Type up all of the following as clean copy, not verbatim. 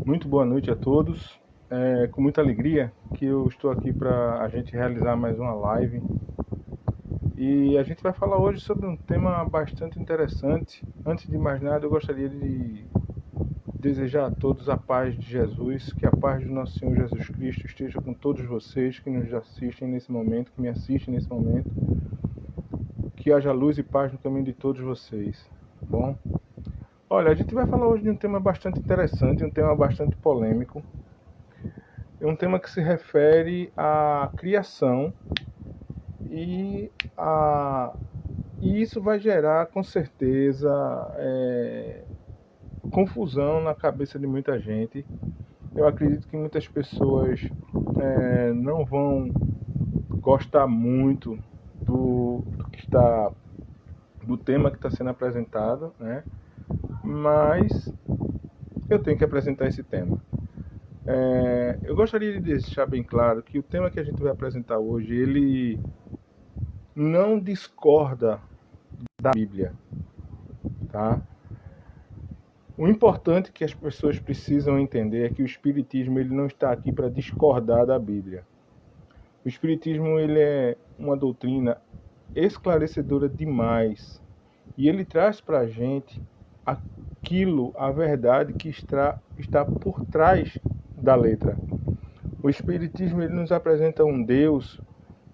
Muito boa noite a todos. É com muita alegria que eu estou aqui para a gente realizar mais uma live. E a gente vai falar hoje sobre um tema bastante interessante. Antes de mais nada, eu gostaria de desejar a todos a paz de Jesus, que a paz do nosso Senhor Jesus Cristo esteja com todos vocês que nos assistem nesse momento, que me assistem nesse momento. Que haja luz e paz no caminho de todos vocês, tá bom? Olha, a gente vai falar hoje de um tema bastante interessante, um tema bastante polêmico. É um tema que se refere à criação e isso vai gerar, com certeza, confusão na cabeça de muita gente. Eu acredito que muitas pessoas não vão gostar muito do tema que está sendo apresentado, né? Mas eu tenho que apresentar esse tema. Eu gostaria de deixar bem claro que o tema que a gente vai apresentar hoje, ele não discorda da Bíblia, tá? O importante que as pessoas precisam entender é que o Espiritismo ele não está aqui para discordar da Bíblia. O Espiritismo ele é uma doutrina esclarecedora demais e ele traz para a gente a verdade que está por trás da letra. O Espiritismo ele nos apresenta um Deus,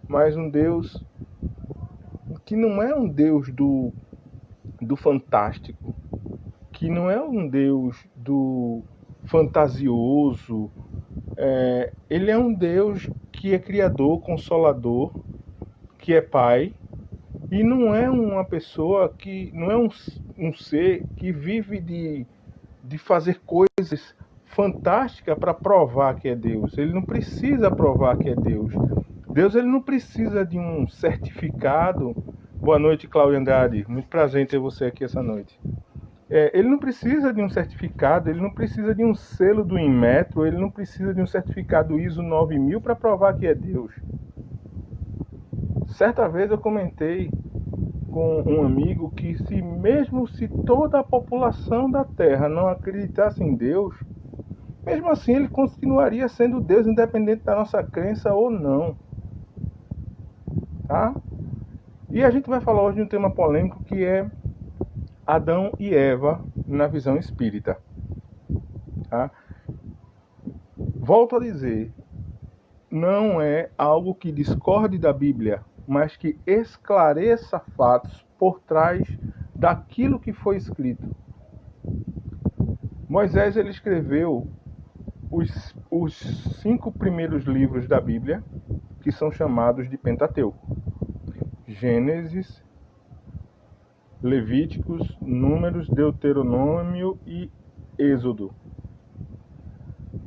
mas um Deus que não é um Deus do fantástico, que não é um Deus do fantasioso. Ele é um Deus que é criador, consolador, que é pai, e não é uma pessoa que não é um ser que vive de fazer coisas fantásticas para provar que é Deus. Ele não precisa provar que é Deus. Deus ele não precisa de um certificado. Boa noite, Cláudio Andrade. Muito prazer em ter você aqui essa noite. Ele não precisa de um certificado, ele não precisa de um selo do Inmetro, ele não precisa de um certificado ISO 9000 para provar que é Deus. Certa vez eu comentei com um amigo que mesmo se toda a população da Terra não acreditasse em Deus, mesmo assim ele continuaria sendo Deus, independente da nossa crença ou não. Tá? E a gente vai falar hoje de um tema polêmico que é Adão e Eva na visão espírita. Tá? Volto a dizer, não é algo que discorde da Bíblia, mas que esclareça fatos por trás daquilo que foi escrito. Moisés ele escreveu os 5 primeiros livros da Bíblia, que são chamados de Pentateuco. Gênesis, Levíticos, Números, Deuteronômio e Êxodo.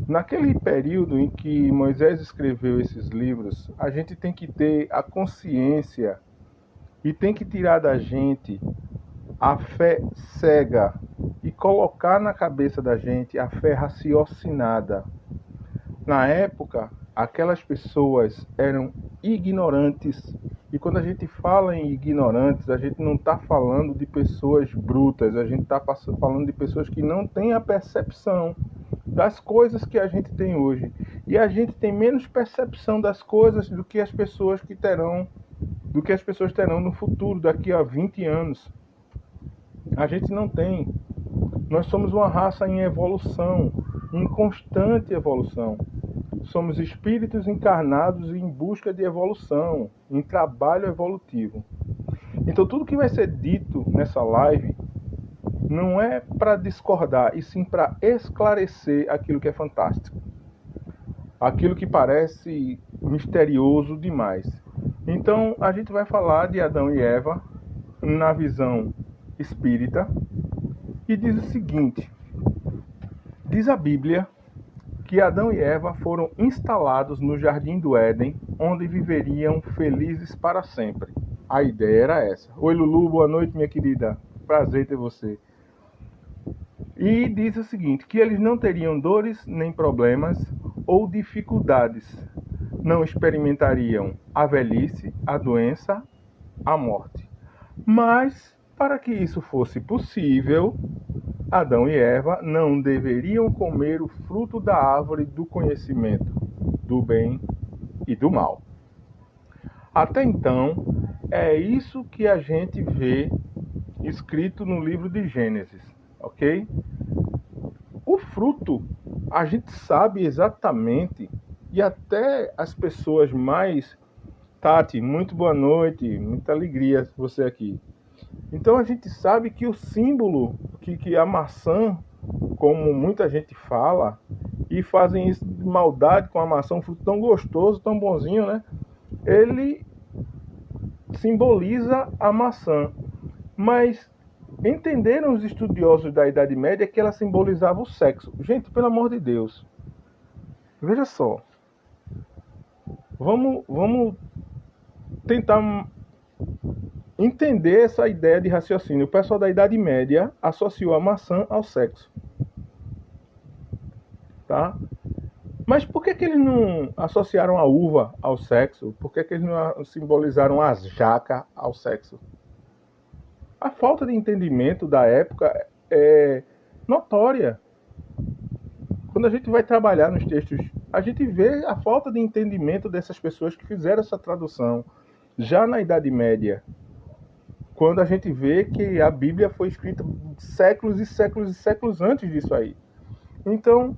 Naquele período em que Moisés escreveu esses livros, a gente tem que ter a consciência e tem que tirar da gente a fé cega e colocar na cabeça da gente a fé raciocinada. Na época, aquelas pessoas eram ignorantes. E quando a gente fala em ignorantes, a gente não está falando de pessoas brutas, a gente está falando de pessoas que não têm a percepção das coisas que a gente tem hoje. E a gente tem menos percepção das coisas do que as pessoas terão no futuro, daqui a 20 anos. A gente não tem. Nós somos uma raça em evolução, em constante evolução. Somos espíritos encarnados em busca de evolução, em trabalho evolutivo. Então tudo que vai ser dito nessa live não é para discordar, e sim para esclarecer aquilo que é fantástico. Aquilo que parece misterioso demais. Então a gente vai falar de Adão e Eva na visão espírita e diz o seguinte: diz a Bíblia que Adão e Eva foram instalados no Jardim do Éden, onde viveriam felizes para sempre. A ideia era essa. Oi, Lulu, boa noite, minha querida. Prazer ter você. E diz o seguinte, que eles não teriam dores nem problemas ou dificuldades. Não experimentariam a velhice, a doença, a morte. Mas, para que isso fosse possível, Adão e Eva não deveriam comer o fruto da árvore do conhecimento do bem e do mal. Até então, é isso que a gente vê escrito no livro de Gênesis, ok? O fruto, a gente sabe exatamente, e até as pessoas mais... Tati, muito boa noite, muita alegria você aqui. Então a gente sabe que o símbolo, que a maçã, como muita gente fala, e fazem isso de maldade com a maçã, um fruto tão gostoso, tão bonzinho, né? Ele simboliza a maçã. Mas entenderam os estudiosos da Idade Média que ela simbolizava o sexo. Gente, pelo amor de Deus, veja só. Vamos tentar entender essa ideia de raciocínio. O pessoal da Idade Média associou a maçã ao sexo. Tá? Mas por que eles não associaram a uva ao sexo? Por que eles não simbolizaram a jaca ao sexo? A falta de entendimento da época é notória. Quando a gente vai trabalhar nos textos, a gente vê a falta de entendimento dessas pessoas que fizeram essa tradução já na Idade Média. Quando a gente vê que a Bíblia foi escrita séculos e séculos e séculos antes disso aí. Então,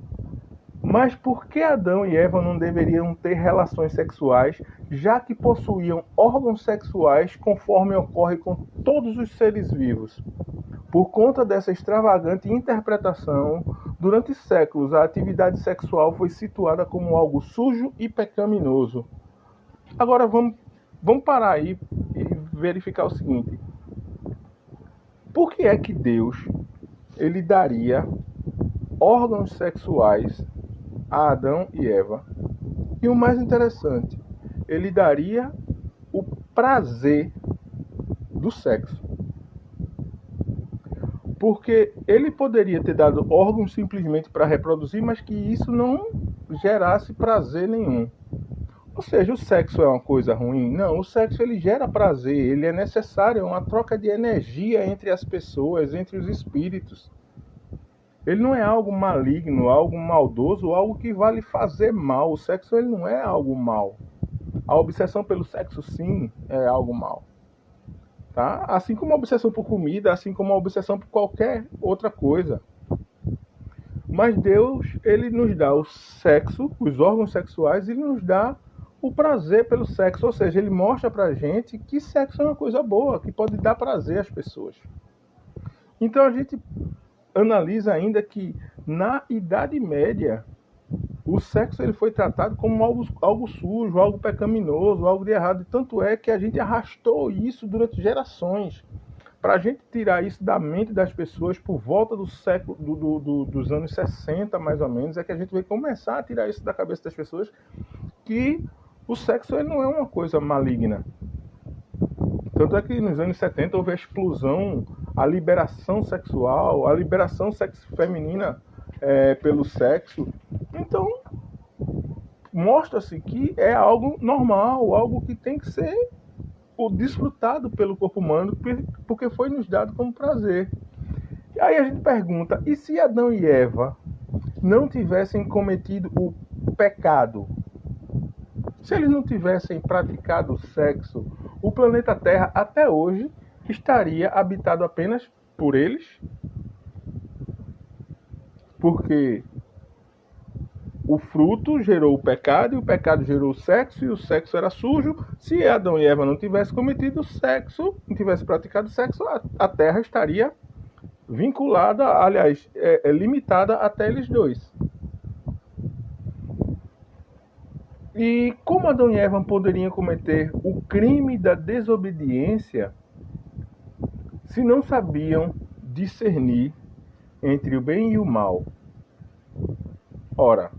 mas por que Adão e Eva não deveriam ter relações sexuais, já que possuíam órgãos sexuais conforme ocorre com todos os seres vivos? Por conta dessa extravagante interpretação, durante séculos a atividade sexual foi situada como algo sujo e pecaminoso. Agora vamos parar aí e verificar o seguinte. Por que é que Deus ele daria órgãos sexuais a Adão e Eva? E o mais interessante, ele daria o prazer do sexo. Porque ele poderia ter dado órgãos simplesmente para reproduzir, mas que isso não gerasse prazer nenhum. Ou seja, o sexo é uma coisa ruim? Não, o sexo ele gera prazer, ele é necessário, é uma troca de energia entre as pessoas, entre os espíritos. Ele não é algo maligno, algo maldoso, algo que vai lhe fazer mal. O sexo ele não é algo mal. A obsessão pelo sexo, sim, é algo mal. Tá? Assim como a obsessão por comida, assim como a obsessão por qualquer outra coisa. Mas Deus, ele nos dá o sexo, os órgãos sexuais, e nos dá o prazer pelo sexo. Ou seja, ele mostra pra gente que sexo é uma coisa boa, que pode dar prazer às pessoas. Então a gente analisa ainda que na Idade Média o sexo ele foi tratado como algo sujo, algo pecaminoso, algo de errado. E tanto é que a gente arrastou isso durante gerações. Para a gente tirar isso da mente das pessoas por volta do século dos anos 60, mais ou menos, é que a gente vai começar a tirar isso da cabeça das pessoas, que o sexo ele não é uma coisa maligna. Tanto é que nos anos 70 houve a explosão, a liberação sexual, a liberação feminina pelo sexo. Então, mostra-se que é algo normal, algo que tem que ser desfrutado pelo corpo humano, porque foi nos dado como prazer. E aí a gente pergunta, e se Adão e Eva não tivessem cometido o pecado? Se eles não tivessem praticado sexo, o planeta Terra até hoje estaria habitado apenas por eles? Porque o fruto gerou o pecado, e o pecado gerou o sexo, e o sexo era sujo. Se Adão e Eva não tivessem cometido sexo, não tivessem praticado sexo, a Terra estaria vinculada, aliás, limitada até eles dois. E como Adão e Eva poderiam cometer o crime da desobediência se não sabiam discernir entre o bem e o mal? Ora,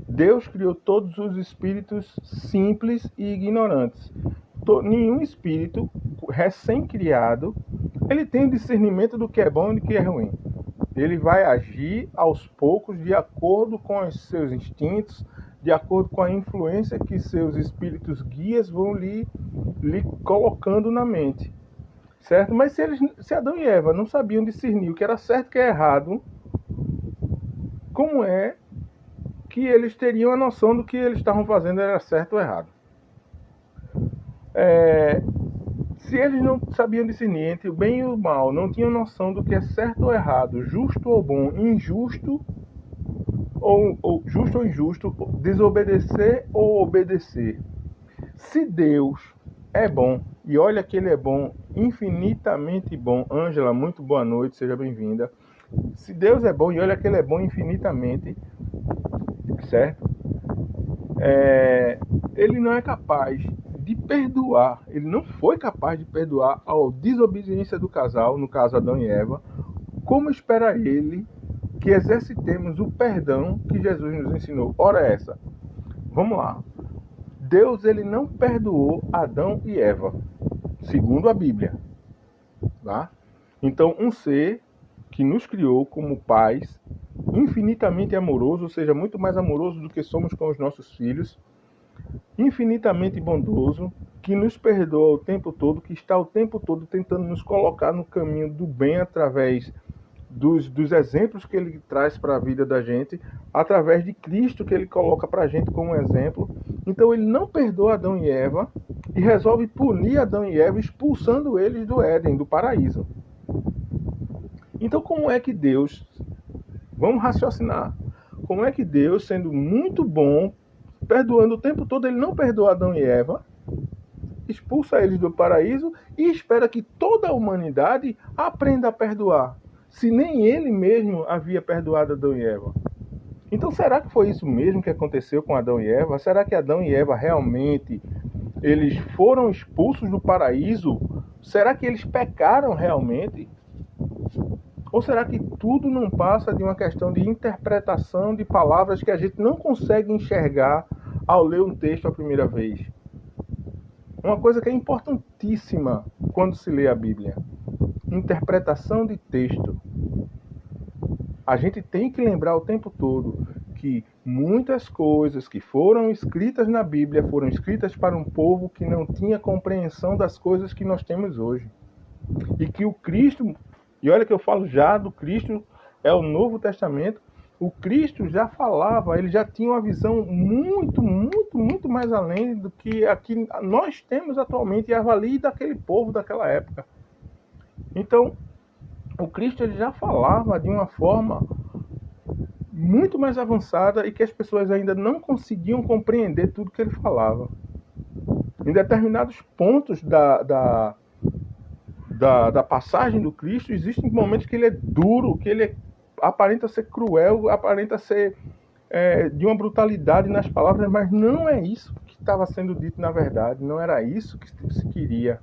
Deus criou todos os espíritos simples e ignorantes. Nenhum espírito recém-criado ele tem o discernimento do que é bom e do que é ruim. Ele vai agir aos poucos de acordo com os seus instintos, de acordo com a influência que seus espíritos guias vão lhe colocando na mente. certo? Mas se Adão e Eva não sabiam discernir o que era certo e o que era errado, como é que eles teriam a noção do que eles estavam fazendo era certo ou errado? Se eles não sabiam discernir entre o bem e o mal, não tinham noção do que é certo ou errado, justo ou bom, injusto ou justo ou injusto, desobedecer ou obedecer. Se Deus é bom, e olha que ele é bom, infinitamente bom. Ângela, muito boa noite, seja bem-vinda. Se Deus é bom, e olha que ele é bom infinitamente, certo? Ele não é capaz de perdoar, ele não foi capaz de perdoar a desobediência do casal, no caso Adão e Eva, como espera ele que exercitemos o perdão que Jesus nos ensinou. Ora essa, vamos lá. Deus ele não perdoou Adão e Eva, segundo a Bíblia. Tá? Então, um ser que nos criou como pais, infinitamente amoroso, ou seja, muito mais amoroso do que somos com os nossos filhos, infinitamente bondoso, que nos perdoa o tempo todo, que está o tempo todo tentando nos colocar no caminho do bem através dos exemplos que ele traz para a vida da gente, através de Cristo que ele coloca para a gente como exemplo. Então ele não perdoa Adão e Eva e resolve punir Adão e Eva, expulsando eles do Éden, do paraíso. Então como é que Deus, vamos raciocinar, como é que Deus, sendo muito bom, perdoando o tempo todo, ele não perdoa Adão e Eva, expulsa eles do paraíso e espera que toda a humanidade aprenda a perdoar, se nem ele mesmo havia perdoado Adão e Eva? Então será que foi isso mesmo que aconteceu com Adão e Eva? Será que Adão e Eva realmente eles foram expulsos do paraíso? Será que eles pecaram realmente? Ou será que tudo não passa de uma questão de interpretação de palavras que a gente não consegue enxergar ao ler um texto a primeira vez? Uma coisa que é importantíssima quando se lê a Bíblia: interpretação de texto. A gente tem que lembrar o tempo todo que muitas coisas que foram escritas na Bíblia foram escritas para um povo que não tinha compreensão das coisas que nós temos hoje. E que o Cristo, e olha que eu falo já do Cristo, é o Novo Testamento, o Cristo já falava, ele já tinha uma visão muito mais além do que aqui nós temos atualmente e avalie daquele povo daquela época. Então, o Cristo ele já falava de uma forma muito mais avançada e que as pessoas ainda não conseguiam compreender tudo que ele falava. Em determinados pontos da passagem do Cristo, existem momentos que ele é duro, que ele aparenta ser cruel, aparenta ser de uma brutalidade nas palavras, mas não é isso que estava sendo dito na verdade, não era isso que se queria.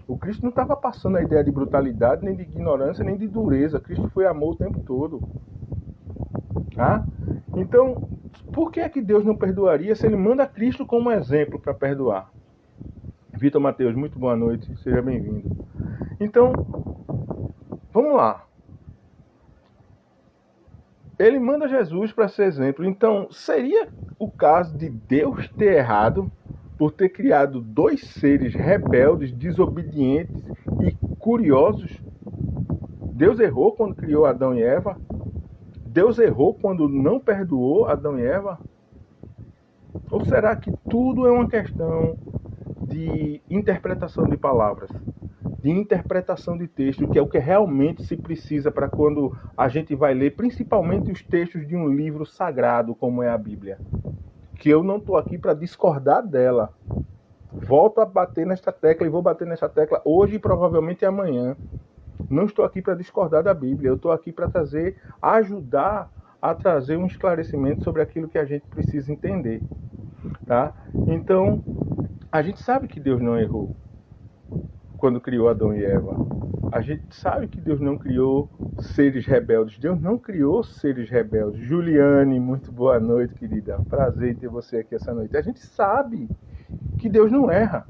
O Cristo não estava passando a ideia de brutalidade, nem de ignorância, nem de dureza. Cristo foi amor o tempo todo. Tá? Então, por que é que Deus não perdoaria se ele manda Cristo como exemplo para perdoar? Vitor Mateus, muito boa noite, seja bem-vindo. Então, vamos lá. Ele manda Jesus para ser exemplo. Então, seria o caso de Deus ter errado por ter criado dois seres rebeldes, desobedientes e curiosos? Deus errou quando criou Adão e Eva? Deus errou quando não perdoou Adão e Eva? Ou será que tudo é uma questão de interpretação de palavras, de interpretação de texto, que é o que realmente se precisa para quando a gente vai ler, principalmente os textos de um livro sagrado como é a Bíblia? Que eu não estou aqui para discordar dela. Volto a bater nesta tecla e vou bater nesta tecla hoje e provavelmente amanhã. Não estou aqui para discordar da Bíblia, eu estou aqui para ajudar a trazer um esclarecimento sobre aquilo que a gente precisa entender. Tá? Então, a gente sabe que Deus não errou quando criou Adão e Eva. A gente sabe que Deus não criou seres rebeldes. Deus não criou seres rebeldes. Juliane, muito boa noite, querida. Prazer em ter você aqui essa noite. A gente sabe que Deus não erra.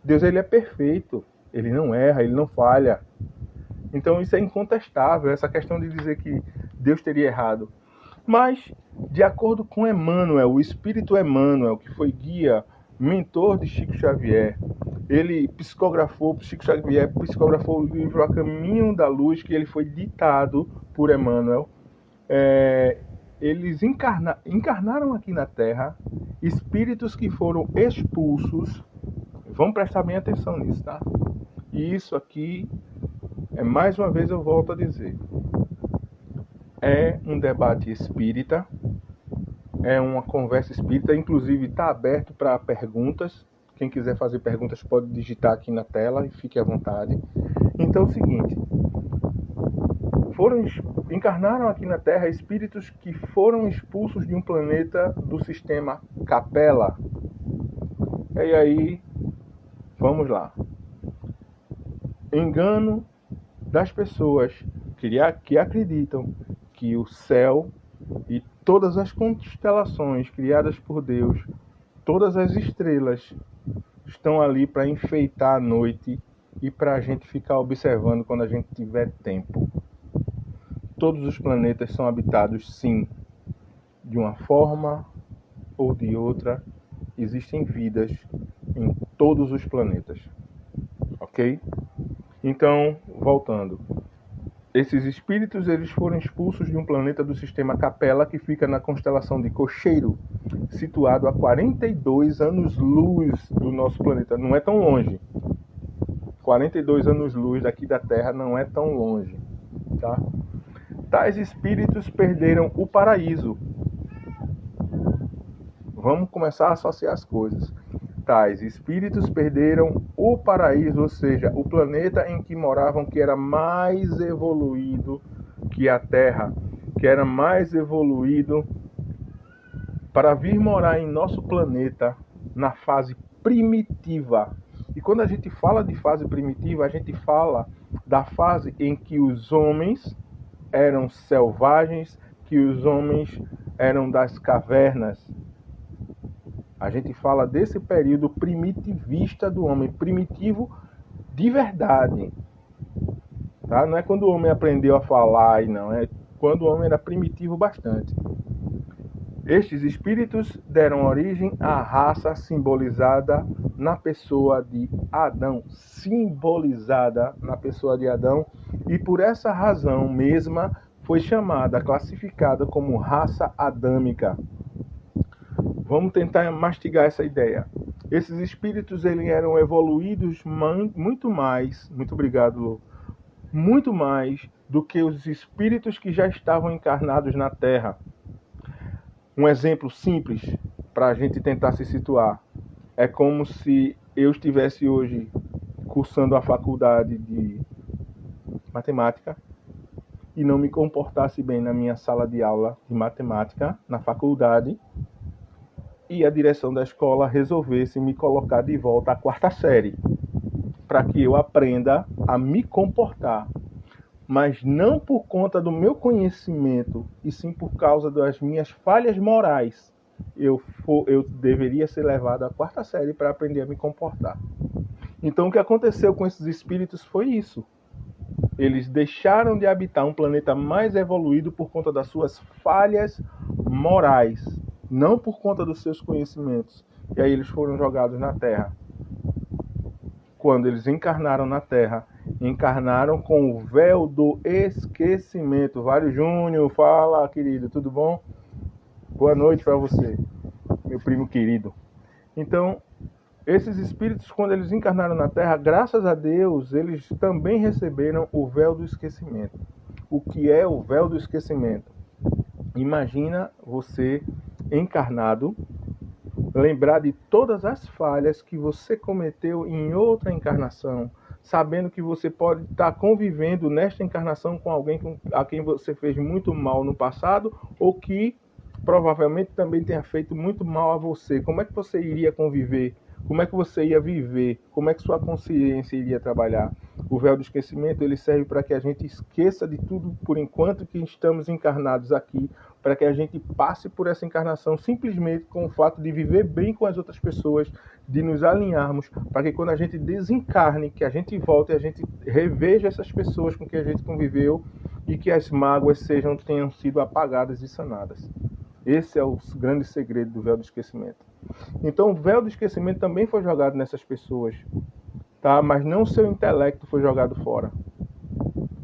Deus ele é perfeito. Ele não erra, ele não falha. Então isso é incontestável, essa questão de dizer que Deus teria errado. Mas, de acordo com Emmanuel, o Espírito Emmanuel, que foi guia, mentor de Chico Xavier, Ele psicografou, Chico Xavier psicografou o livro A Caminho da Luz, que ele foi ditado por Emmanuel. Eles encarnaram aqui na Terra espíritos que foram expulsos. Vamos prestar bem atenção nisso, tá? E isso aqui, mais uma vez eu volto a dizer, é um debate espírita, é uma conversa espírita, inclusive está aberto para perguntas. Quem quiser fazer perguntas pode digitar aqui na tela e fique à vontade. Então é o seguinte, encarnaram aqui na Terra espíritos que foram expulsos de um planeta do sistema Capela. E aí, vamos lá. Engano das pessoas que acreditam que o céu e todas as constelações criadas por Deus, todas as estrelas, estão ali para enfeitar a noite e para a gente ficar observando quando a gente tiver tempo. Todos os planetas são habitados, sim, de uma forma ou de outra. Existem vidas em todos os planetas, ok? Então, voltando. Esses espíritos, eles foram expulsos de um planeta do sistema Capela, que fica na constelação de Cocheiro, situado a 42 anos-luz do nosso planeta. Não é tão longe. 42 anos-luz daqui da Terra não é tão longe, tá? Tais espíritos perderam o paraíso. Vamos começar a associar as coisas. Tais espíritos perderam o paraíso, ou seja, o planeta em que moravam, que era mais evoluído que a Terra, que era mais evoluído para vir morar em nosso planeta na fase primitiva. E quando a gente fala de fase primitiva, a gente fala da fase em que os homens eram selvagens, que os homens eram das cavernas. A gente fala desse período primitivista do homem, primitivo de verdade. Tá? Não é quando o homem aprendeu a falar, não, é quando o homem era primitivo bastante. Estes espíritos deram origem à raça simbolizada na pessoa de Adão, e por essa razão mesma foi chamada, classificada como raça adâmica. Vamos tentar mastigar essa ideia. Esses espíritos eles eram evoluídos muito mais, muito obrigado, Lu, muito mais do que os espíritos que já estavam encarnados na Terra. Um exemplo simples para a gente tentar se situar. É como se eu estivesse hoje cursando a faculdade de matemática e não me comportasse bem na minha sala de aula de matemática na faculdade e a direção da escola resolvesse me colocar de volta à quarta série para que eu aprenda a me comportar. Mas não por conta do meu conhecimento, e sim por causa das minhas falhas morais, eu deveria ser levado à quarta série para aprender a me comportar. Então o que aconteceu com esses espíritos foi isso. Eles deixaram de habitar um planeta mais evoluído por conta das suas falhas morais, não por conta dos seus conhecimentos. E aí eles foram jogados na Terra. Quando eles encarnaram na Terra, encarnaram com o véu do esquecimento. Vário Júnior, fala, querido, tudo bom? Boa noite para você, meu primo querido. Então, esses espíritos, quando eles encarnaram na Terra, graças a Deus, eles também receberam o véu do esquecimento. O que é o véu do esquecimento? Imagina você encarnado, lembrar de todas as falhas que você cometeu em outra encarnação, sabendo que você pode estar convivendo nesta encarnação com alguém a quem você fez muito mal no passado, ou que provavelmente também tenha feito muito mal a você. Como é que você iria conviver? Como é que você ia viver? Como é que sua consciência iria trabalhar? O véu do esquecimento ele serve para que a gente esqueça de tudo por enquanto que estamos encarnados aqui, para que a gente passe por essa encarnação simplesmente com o fato de viver bem com as outras pessoas, de nos alinharmos, para que quando a gente desencarne, que a gente volte e a gente reveja essas pessoas com que a gente conviveu e que as mágoas tenham sido apagadas e sanadas. Esse é o grande segredo do véu do esquecimento. Então o véu do esquecimento também foi jogado nessas pessoas. tá? Mas não seu intelecto foi jogado fora.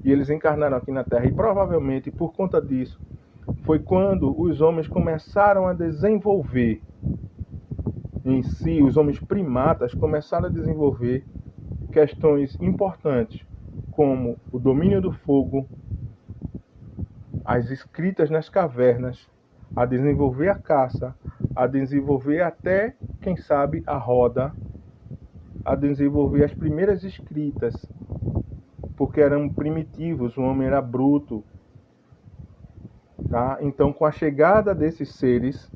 E eles encarnaram aqui na Terra. E provavelmente, por conta disso, foi quando os homens começaram a desenvolver em si, os homens primatas começaram a desenvolver questões importantes, como o domínio do fogo, as escritas nas cavernas, a desenvolver a caça, a desenvolver até, quem sabe, a roda, a desenvolver as primeiras escritas, porque eram primitivos, o homem era bruto. Tá? Então, com a chegada desses seres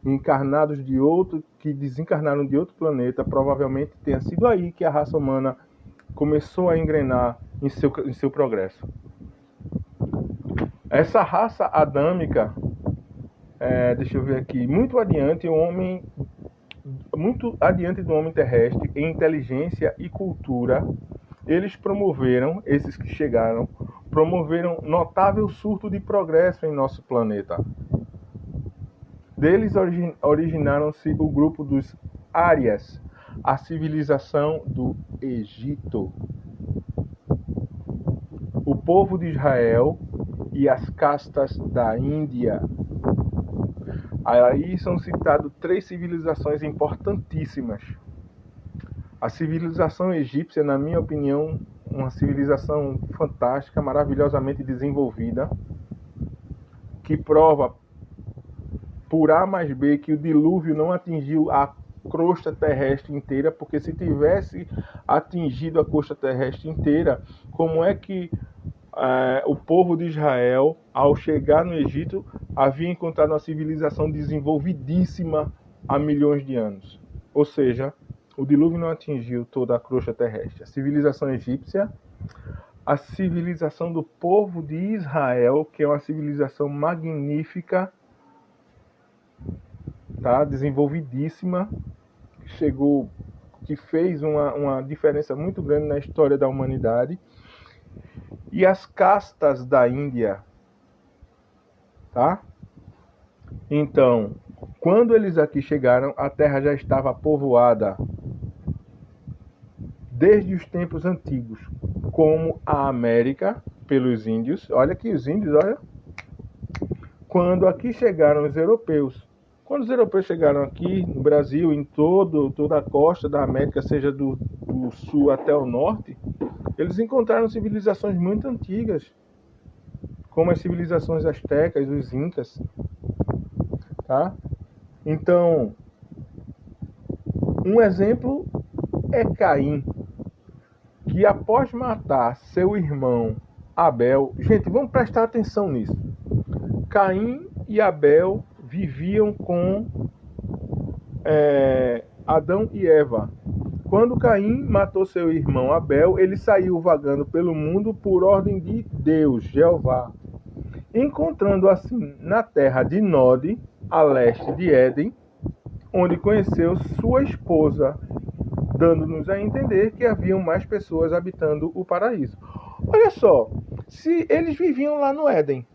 encarnados de outro, que desencarnaram de outro planeta, provavelmente tenha sido aí que a raça humana começou a engrenar em seu progresso. Essa raça adâmica, deixa eu ver aqui, muito adiante do homem terrestre em inteligência e cultura, eles promoveram, esses que chegaram, promoveram notável surto de progresso em nosso planeta. Deles originaram-se o grupo dos Árias, a civilização do Egito, o povo de Israel e as castas da Índia. Aí são citadas 3 civilizações importantíssimas. A civilização egípcia, na minha opinião, uma civilização fantástica, maravilhosamente desenvolvida, que prova por A mais B que o dilúvio não atingiu a crosta terrestre inteira, porque se tivesse atingido a crosta terrestre inteira, como é que o povo de Israel, ao chegar no Egito, havia encontrado uma civilização desenvolvidíssima há milhões de anos? Ou seja, o dilúvio não atingiu toda a crosta terrestre. A civilização egípcia, a civilização do povo de Israel, que é uma civilização magnífica, tá? Desenvolvidíssima, que fez uma diferença muito grande na história da humanidade. E as castas da Índia, tá? Então, quando eles aqui chegaram, a Terra já estava povoada desde os tempos antigos, como a América, pelos índios. Olha aqui os índios, olha. Quando aqui chegaram os europeus. Quando os europeus chegaram aqui no Brasil, em toda a costa da América, seja do sul até o norte, eles encontraram civilizações muito antigas, como as civilizações astecas, os incas. Tá? Então, um exemplo é Caim, que após matar seu irmão Abel... Gente, vamos prestar atenção nisso. Caim e Abel viviam com Adão e Eva. Quando Caim matou seu irmão Abel, ele saiu vagando pelo mundo por ordem de Deus, Jeová, encontrando assim na terra de Nod, a leste de Éden, onde conheceu sua esposa, dando-nos a entender que haviam mais pessoas habitando o paraíso. Olha só, se eles viviam lá no Éden,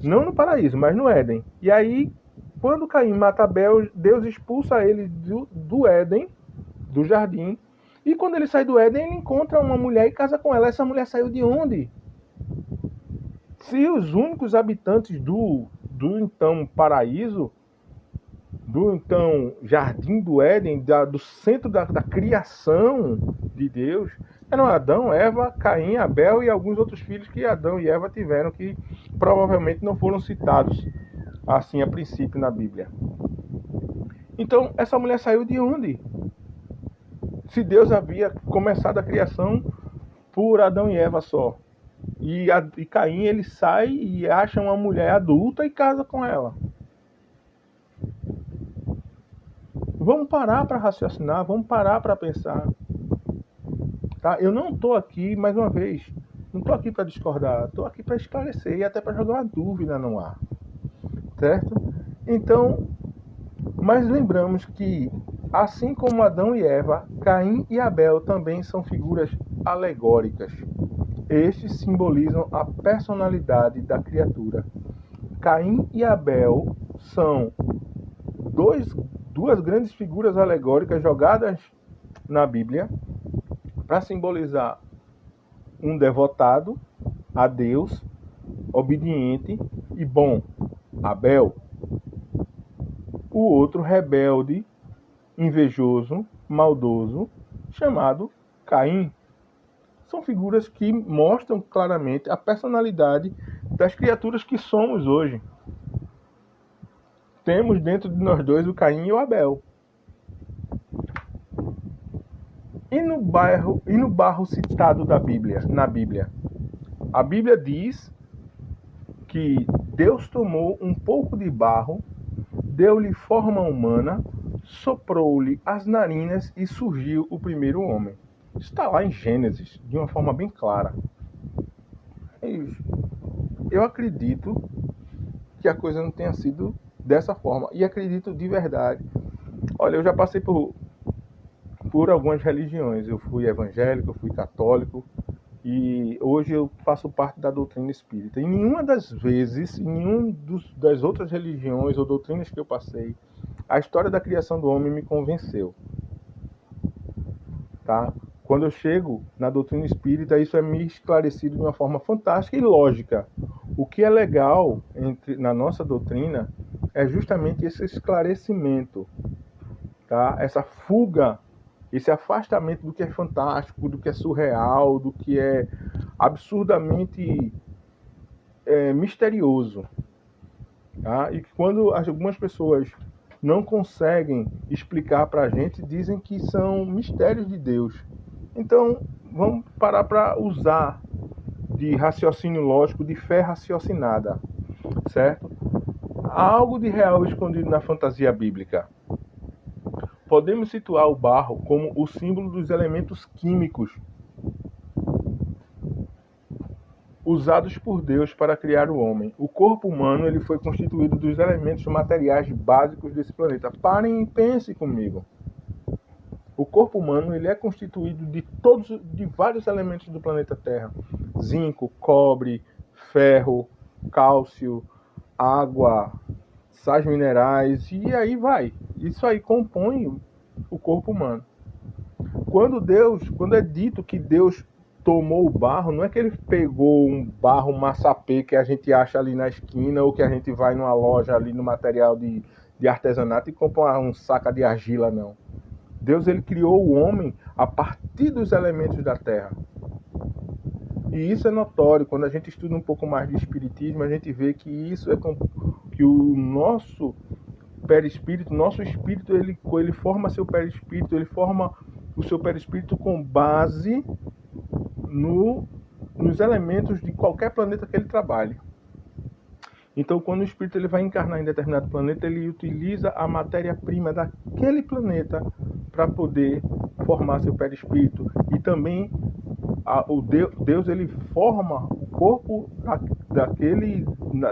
não no paraíso, mas no Éden. E aí, quando Caim mata Abel, Deus expulsa ele do Éden, do jardim. E quando ele sai do Éden, ele encontra uma mulher e casa com ela. Essa mulher saiu de onde? Se os únicos habitantes do então paraíso, do então jardim do Éden, do centro da criação de Deus, eram Adão, Eva, Caim, Abel e alguns outros filhos que Adão e Eva tiveram, que provavelmente não foram citados assim a princípio na Bíblia. Então, essa mulher saiu de onde? Se Deus havia começado a criação por Adão e Eva só. E Caim, ele sai e acha uma mulher adulta e casa com ela. Vamos parar para raciocinar, vamos parar para pensar. Tá? Eu não estou aqui, mais uma vez, não estou aqui para discordar, estou aqui para esclarecer e até para jogar uma dúvida no ar. Certo? Então, mas lembramos que, assim como Adão e Eva, Caim e Abel também são figuras alegóricas. Estes simbolizam a personalidade da criatura. Caim e Abel são duas grandes figuras alegóricas jogadas na Bíblia para simbolizar um devotado a Deus, obediente e bom, Abel. O outro rebelde, invejoso, maldoso, chamado Caim. São figuras que mostram claramente a personalidade das criaturas que somos hoje. Temos dentro de nós dois o Caim e o Abel. E no barro citado na Bíblia? A Bíblia diz que Deus tomou um pouco de barro, deu-lhe forma humana, soprou-lhe as narinas e surgiu o primeiro homem. Está lá em Gênesis, de uma forma bem clara. Eu acredito que a coisa não tenha sido dessa forma. E acredito de verdade. Olha, eu já passei por algumas religiões. Eu fui evangélico, eu fui católico. E hoje eu faço parte da doutrina espírita. E nenhuma das vezes, das outras religiões ou doutrinas que eu passei, a história da criação do homem me convenceu. Tá? Quando eu chego na doutrina espírita, isso é me esclarecido de uma forma fantástica e lógica. O que é legal na nossa doutrina é justamente esse esclarecimento, tá? Essa fuga, esse afastamento do que é fantástico, do que é surreal, do que é absurdamente misterioso. Tá? E quando algumas pessoas não conseguem explicar para a gente, dizem que são mistérios de Deus. Então, vamos parar para usar de raciocínio lógico, de fé raciocinada, certo? Há algo de real escondido na fantasia bíblica. Podemos situar o barro como o símbolo dos elementos químicos usados por Deus para criar o homem. O corpo humano ele foi constituído dos elementos materiais básicos desse planeta. Parem e pensem comigo. O corpo humano ele é constituído de vários elementos do planeta Terra: zinco, cobre, ferro, cálcio, água, sais minerais, e aí vai. Isso aí compõe o corpo humano. Quando é dito que Deus tomou o barro, não é que ele pegou um barro massapê que a gente acha ali na esquina ou que a gente vai numa loja ali no material de artesanato e compra um saco de argila, não. Deus ele criou o homem a partir dos elementos da terra. E isso é notório. Quando a gente estuda um pouco mais de espiritismo, a gente vê que isso é que o nosso perispírito, nosso espírito, ele forma seu perispírito, ele forma o seu perispírito com base nos elementos de qualquer planeta que ele trabalhe. Então, quando o espírito ele vai encarnar em determinado planeta, ele utiliza a matéria-prima daquele planeta para poder formar seu perispírito. E também Deus ele forma o corpo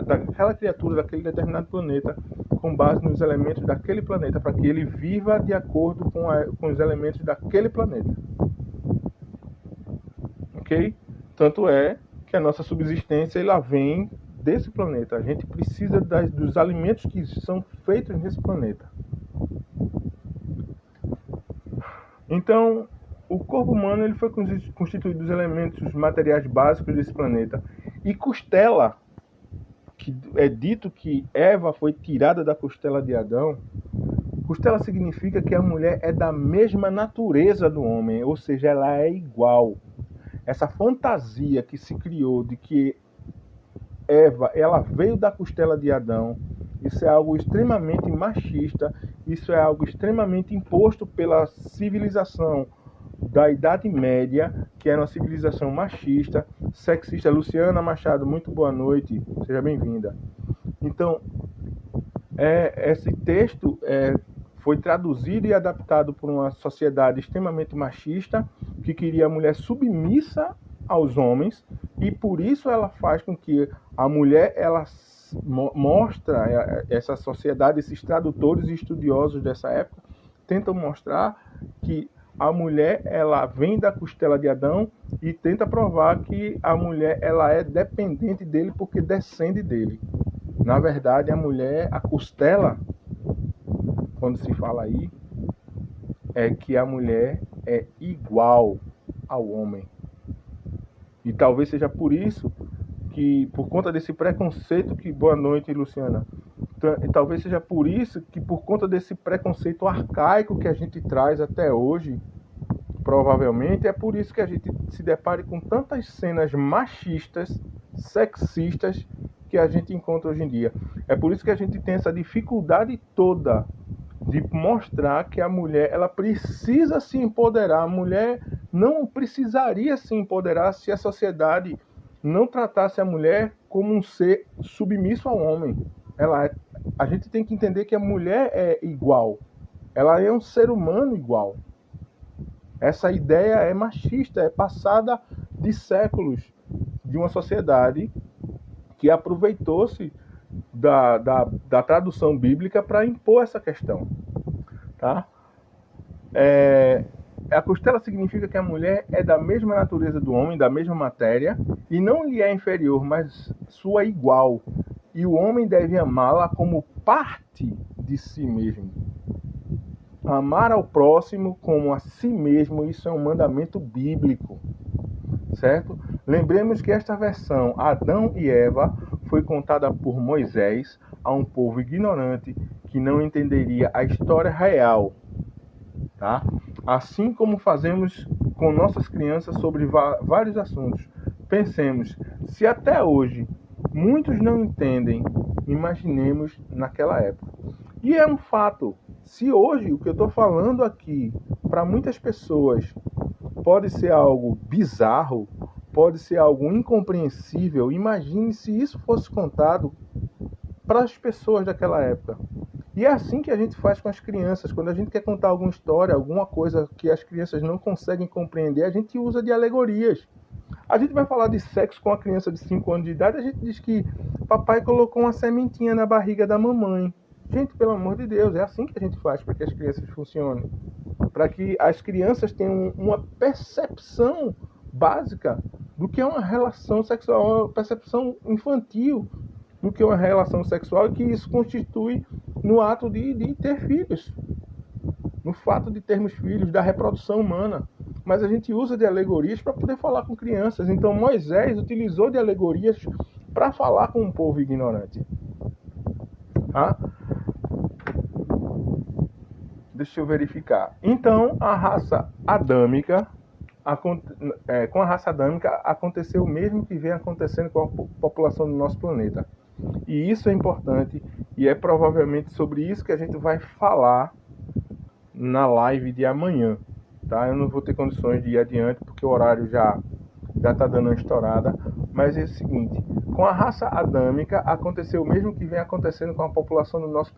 daquela criatura, daquele determinado planeta, com base nos elementos daquele planeta, para que ele viva de acordo com os elementos daquele planeta. Ok? Tanto é que a nossa subsistência ela vem desse planeta. A gente precisa dos alimentos que são feitos nesse planeta. Então, o corpo humano ele foi constituído dos elementos materiais básicos desse planeta. E costela, que é dito que Eva foi tirada da costela de Adão, costela significa que a mulher é da mesma natureza do homem, ou seja, ela é igual. Essa fantasia que se criou de que Eva, ela veio da costela de Adão, isso é algo extremamente machista, isso é algo extremamente imposto pela civilização da Idade Média, que era uma civilização machista, sexista. Luciana Machado, muito boa noite, seja bem-vinda. Então, esse texto foi traduzido e adaptado por uma sociedade extremamente machista, que queria a mulher submissa aos homens, e por isso ela faz com que a mulher, ela mostra, essa sociedade, esses tradutores e estudiosos dessa época, tentam mostrar que a mulher, ela vem da costela de Adão e tenta provar que a mulher, ela é dependente dele porque descende dele. Na verdade, a mulher, a costela, quando se fala aí, é que a mulher é igual ao homem. E talvez seja por isso que, por conta desse preconceito que... Boa noite, Luciana. E talvez seja por isso que, por conta desse preconceito arcaico que a gente traz até hoje, provavelmente, é por isso que a gente se depare com tantas cenas machistas, sexistas, que a gente encontra hoje em dia. É por isso que a gente tem essa dificuldade toda de mostrar que a mulher, ela precisa se empoderar. A mulher não precisaria se empoderar se a sociedade não tratasse a mulher como um ser submisso ao homem. A gente tem que entender que a mulher é igual. Ela é um ser humano igual. Essa ideia é machista, é passada de séculos de uma sociedade que aproveitou-se da tradução bíblica para impor essa questão. Tá? A costela significa que a mulher é da mesma natureza do homem, da mesma matéria, e não lhe é inferior, mas sua igual. E o homem deve amá-la como parte de si mesmo. Amar ao próximo como a si mesmo, isso é um mandamento bíblico, certo? Lembremos que esta versão, Adão e Eva, foi contada por Moisés a um povo ignorante que não entenderia a história real, tá? Assim como fazemos com nossas crianças sobre vários assuntos. Pensemos, se até hoje muitos não entendem, imaginemos naquela época. E é um fato. Se hoje o que eu estou falando aqui, para muitas pessoas, pode ser algo bizarro, pode ser algo incompreensível, imagine se isso fosse contado para as pessoas daquela época. E é assim que a gente faz com as crianças. Quando a gente quer contar alguma história, alguma coisa que as crianças não conseguem compreender, a gente usa de alegorias. A gente vai falar de sexo com a criança de 5 anos de idade, a gente diz que papai colocou uma sementinha na barriga da mamãe. Gente, pelo amor de Deus, é assim que a gente faz para que as crianças funcionem. Para que as crianças tenham uma percepção básica do que é uma relação sexual, uma percepção infantil do que é uma relação sexual, e que isso constitui no ato de ter filhos, no fato de termos filhos, da reprodução humana. Mas a gente usa de alegorias para poder falar com crianças. Então Moisés utilizou de alegorias para falar com um povo ignorante. Tá? Deixa eu verificar. Então, a raça adâmica, com a raça adâmica aconteceu o mesmo que vem acontecendo com a população do nosso planeta. E isso é importante, e é provavelmente sobre isso que a gente vai falar na live de amanhã. Tá? Eu não vou ter condições de ir adiante, porque o horário já está dando uma estourada. Mas é o seguinte, com a raça adâmica aconteceu o mesmo que vem acontecendo com a população do nosso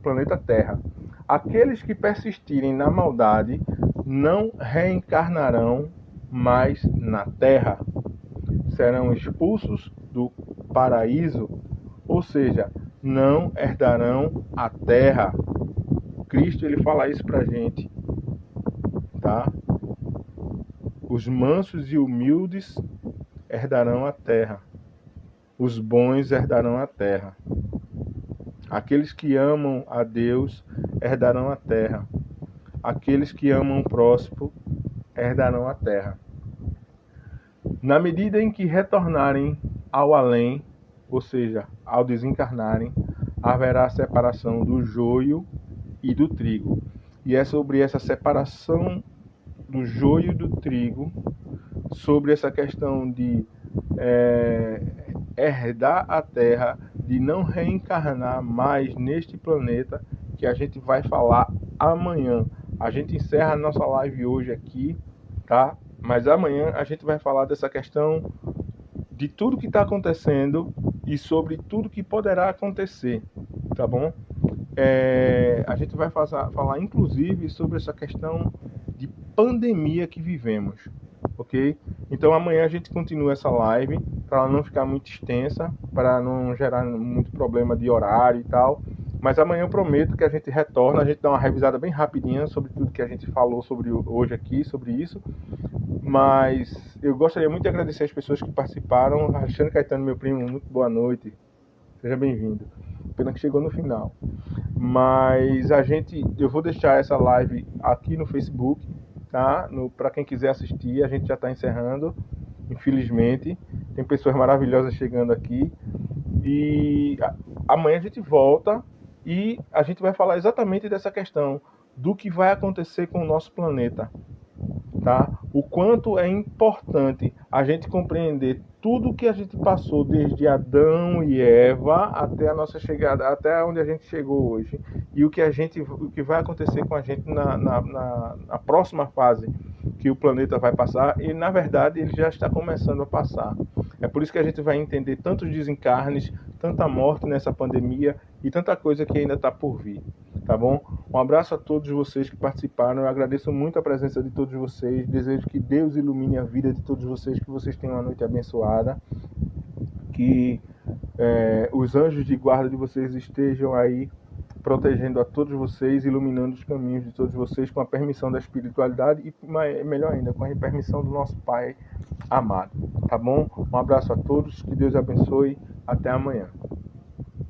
planeta Terra. Aqueles que persistirem na maldade não reencarnarão mais na Terra. Serão expulsos do paraíso, ou seja, não herdarão a Terra. Cristo, ele fala isso pra gente, tá? Os mansos e humildes herdarão a terra. Os bons herdarão a terra. Aqueles que amam a Deus herdarão a terra. Aqueles que amam o próximo herdarão a terra. Na medida em que retornarem ao além, ou seja, ao desencarnarem, haverá separação do joio e do trigo. E é sobre essa separação do joio e do trigo, sobre essa questão de herdar a terra, de não reencarnar mais neste planeta, que a gente vai falar amanhã. A gente encerra a nossa live hoje aqui, tá? Mas amanhã a gente vai falar dessa questão de tudo que está acontecendo e sobre tudo que poderá acontecer, tá bom? A gente vai falar inclusive sobre essa questão de pandemia que vivemos, ok? Então amanhã a gente continua essa live, para ela não ficar muito extensa, para não gerar muito problema de horário e tal. Mas amanhã eu prometo que a gente retorna, a gente dá uma revisada bem rapidinha sobre tudo que a gente falou sobre hoje aqui, sobre isso. Mas eu gostaria muito de agradecer as pessoas que participaram. Alexandre Caetano, meu primo, muito boa noite. Seja bem-vindo. Pena que chegou no final. Mas eu vou deixar essa live aqui no Facebook, tá? Para quem quiser assistir, a gente já está encerrando, infelizmente. Tem pessoas maravilhosas chegando aqui. E amanhã a gente volta e a gente vai falar exatamente dessa questão do que vai acontecer com o nosso planeta, tá? O quanto é importante a gente compreender tudo que a gente passou desde Adão e Eva até a nossa chegada, até onde a gente chegou hoje, e o que vai acontecer com a gente na próxima fase que o planeta vai passar, e na verdade ele já está começando a passar. É por isso que a gente vai entender tantos desencarnes, tanta morte nessa pandemia e tanta coisa que ainda está por vir. Tá bom? Um abraço a todos vocês que participaram. Eu agradeço muito a presença de todos vocês. Desejo que Deus ilumine a vida de todos vocês, que vocês tenham uma noite abençoada. Que os anjos de guarda de vocês estejam aí protegendo a todos vocês, iluminando os caminhos de todos vocês com a permissão da espiritualidade e, melhor ainda, com a permissão do nosso Pai amado. Tá bom? Um abraço a todos. Que Deus abençoe. Até amanhã.